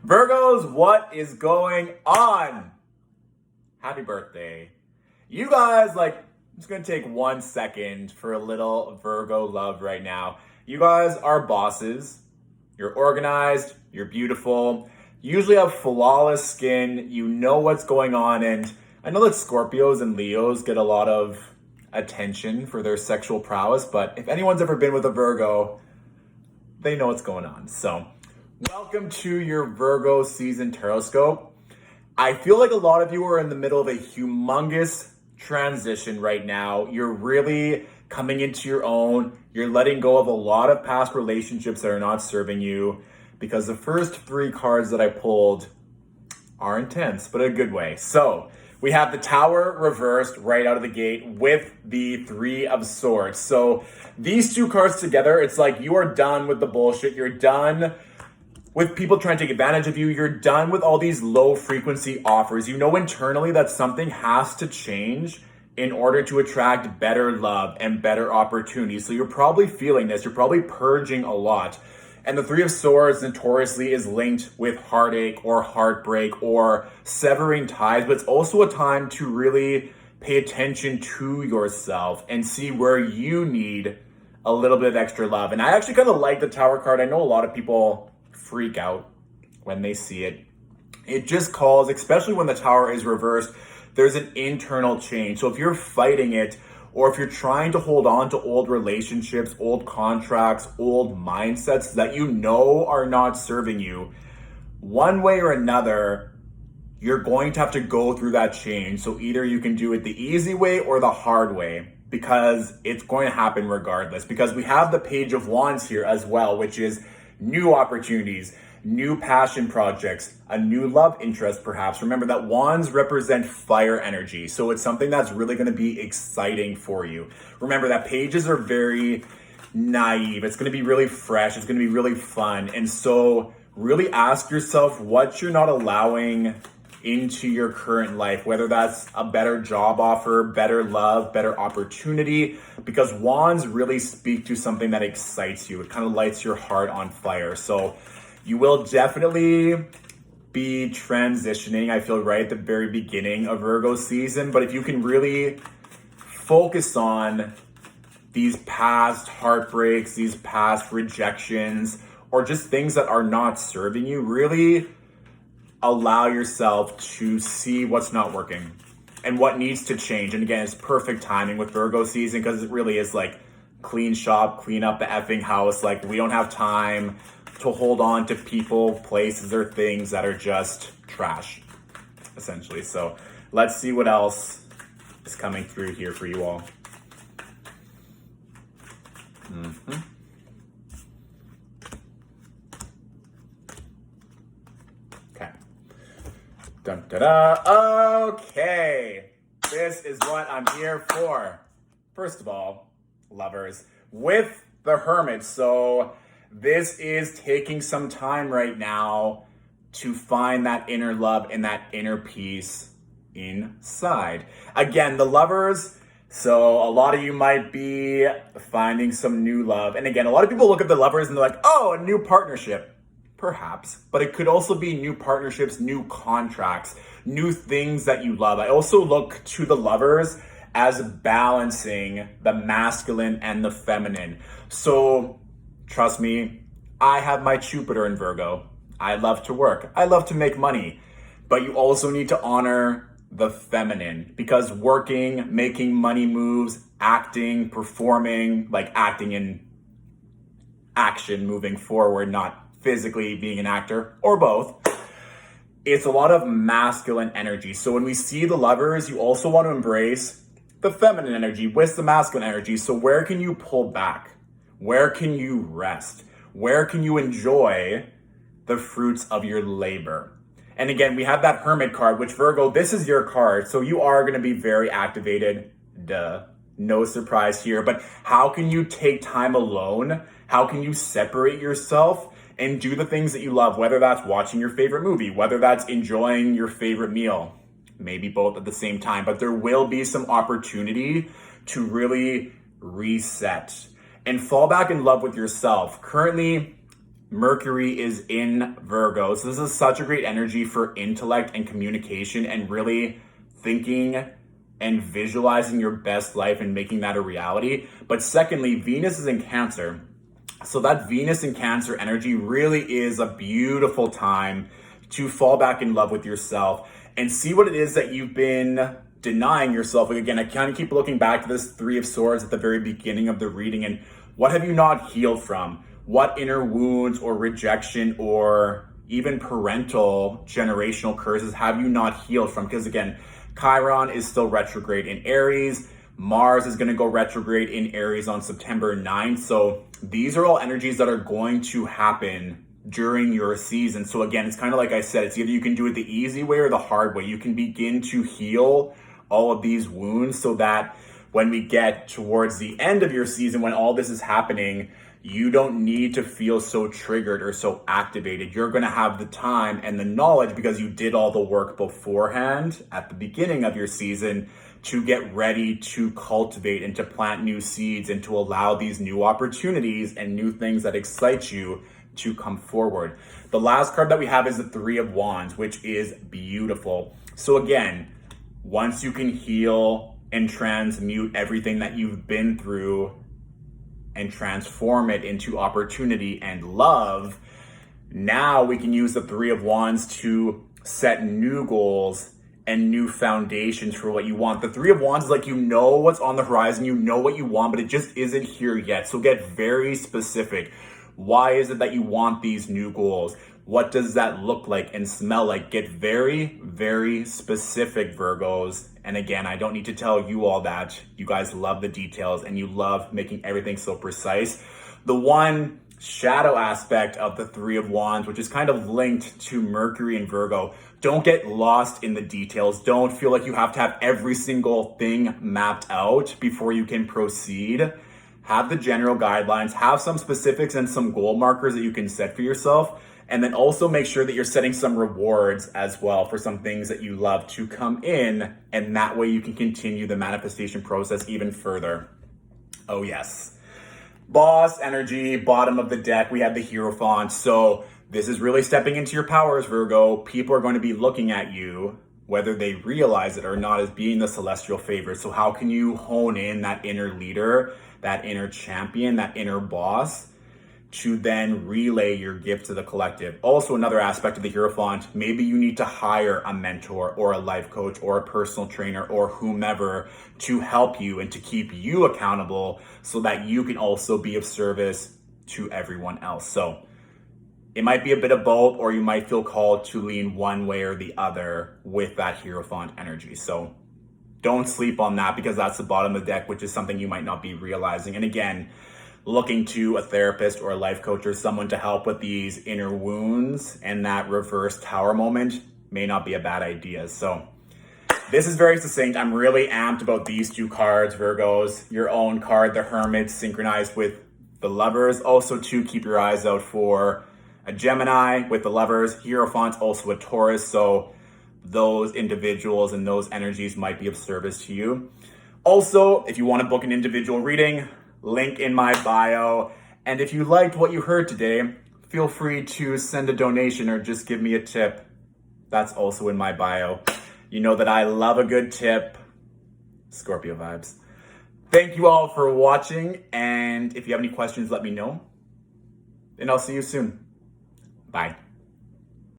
Virgos, what is going on? Happy birthday. You guys, I'm just gonna take 1 second for a little Virgo love right now. You guys are bosses. You're organized, you're beautiful, you usually have flawless skin, you know what's going on, and I know that Scorpios and Leos get a lot of attention for their sexual prowess, but if anyone's ever been with a Virgo, they know what's going on. So, welcome to your Virgo season Taroscope. I feel like a lot of you are in the middle of a humongous transition right now. You're really coming into your own. You're letting go of a lot of past relationships that are not serving you, because the first 3 cards that I pulled are intense, but in a good way. So we have the Tower reversed right out of the gate with the 3 of Swords. So these 2 cards together, it's like you are done with the bullshit. You're done with people trying to take advantage of you. You're done with all these low frequency offers. You know internally that something has to change in order to attract better love and better opportunities. So you're probably feeling this. You're probably purging a lot. And the 3 of Swords notoriously is linked with heartache or heartbreak or severing ties, but it's also a time to really pay attention to yourself and see where you need a little bit of extra love. And I actually kind of like the Tower card. I know a lot of people freak out when they see it. It just calls, especially when the Tower is reversed, there's an internal change. So if you're fighting it, or if you're trying to hold on to old relationships, old contracts, old mindsets that you know are not serving you, one way or another, you're going to have to go through that change. So either you can do it the easy way or the hard way, because it's going to happen regardless. Because we have the Page of Wands here as well, which is new opportunities, new passion projects, a new love interest perhaps. Remember that wands represent fire energy, so it's something that's really going to be exciting for you. Remember that pages are very naive. It's going to be really fresh. It's going to be really fun. And so really ask yourself what you're not allowing into your current life, whether that's a better job offer, better love, better opportunity, because wands really speak to something that excites you. It kind of lights your heart on fire. So you will definitely be transitioning, I feel, right at the very beginning of Virgo season. But if you can really focus on these past heartbreaks, these past rejections, or just things that are not serving you, really allow yourself to see what's not working and what needs to change. And again, it's perfect timing with Virgo season, because it really is like clean shop, clean up the effing house. Like, we don't have time to hold on to people, places, or things that are just trash, essentially. So let's see what else is coming through here for you all. Okay. Dun, da, da. Okay. This is what I'm here for. First of all, lovers, with the Hermit. So this is taking some time right now to find that inner love and that inner peace inside. Again, the lovers, so a lot of you might be finding some new love. And again, a lot of people look at the lovers and they're like, oh, a new partnership. Perhaps, but it could also be new partnerships, new contracts, new things that you love. I also look to the lovers as balancing the masculine and the feminine. So trust me, I have my Jupiter in Virgo. I love to work. I love to make money. But you also need to honor the feminine, because working, making money moves, acting, performing, like acting in action, moving forward, not physically being an actor, or both. It's a lot of masculine energy. So when we see the lovers, you also want to embrace the feminine energy with the masculine energy. So where can you pull back? Where can you rest? Where can you enjoy the fruits of your labor? And again, we have that Hermit card, which Virgo, this is your card. So you are going to be very activated. Duh. No surprise here. But how can you take time alone? How can you separate yourself and do the things that you love, whether that's watching your favorite movie, whether that's enjoying your favorite meal, maybe both at the same time, but there will be some opportunity to really reset and fall back in love with yourself. Currently, Mercury is in Virgo. So this is such a great energy for intellect and communication and really thinking and visualizing your best life and making that a reality. But secondly, Venus is in Cancer. So that Venus in Cancer energy really is a beautiful time to fall back in love with yourself and see what it is that you've been denying yourself. Like, again, I kind of keep looking back to this Three of Swords at the very beginning of the reading, and what have you not healed from? What inner wounds or rejection or even parental generational curses have you not healed from? Because again, Chiron is still retrograde in Aries. Mars is going to go retrograde in Aries on September 9th. So these are all energies that are going to happen during your season. So again, it's kind of like I said, it's either you can do it the easy way or the hard way. You can begin to heal all of these wounds so that when we get towards the end of your season, when all this is happening, you don't need to feel so triggered or so activated. You're going to have the time and the knowledge because you did all the work beforehand at the beginning of your season to get ready to cultivate and to plant new seeds and to allow these new opportunities and new things that excite you to come forward. The last card that we have is the Three of Wands, which is beautiful. So again, once you can heal and transmute everything that you've been through and transform it into opportunity and love, now we can use the Three of Wands to set new goals and new foundations for what you want. The Three of Wands is like, you know what's on the horizon, you know what you want, but it just isn't here yet. So get very specific. Why is it that you want these new goals? What does that look like and smell like? Get very, very specific, Virgos. And again, I don't need to tell you all that. You guys love the details and you love making everything so precise. The one shadow aspect of the Three of Wands, which is kind of linked to Mercury and Virgo, don't get lost in the details. Don't feel like you have to have every single thing mapped out before you can proceed. Have the general guidelines, have some specifics and some goal markers that you can set for yourself. And then also make sure that you're setting some rewards as well for some things that you love to come in. And that way you can continue the manifestation process even further. Oh yes. Boss energy, bottom of the deck, we have the Hierophant. So this is really stepping into your powers, Virgo. People are going to be looking at you, whether they realize it or not, as being the celestial favorite. So how can you hone in that inner leader, that inner champion, that inner boss, to then relay your gift to the collective? Also, another aspect of the Hierophant, maybe you need to hire a mentor or a life coach or a personal trainer or whomever to help you and to keep you accountable so that you can also be of service to everyone else. So it might be a bit of both, or you might feel called to lean one way or the other with that Hierophant energy. So don't sleep on that, because that's the bottom of the deck, which is something you might not be realizing. And again, looking to a therapist or a life coach or someone to help with these inner wounds and that reverse tower moment may not be a bad idea. So this is very succinct. I'm really amped about these two cards, Virgos. Your own card, the Hermit, synchronized with the Lovers. Also, to keep your eyes out for a Gemini with the Lovers. Hierophant's also a Taurus, so those individuals and those energies might be of service to you. Also, if you want to book an individual reading, link in my bio. And if you liked what you heard today, feel free to send a donation or just give me a tip. That's also in my bio. You know that I love a good tip. Scorpio vibes. Thank you all for watching. And if you have any questions, let me know. And I'll see you soon. Bye.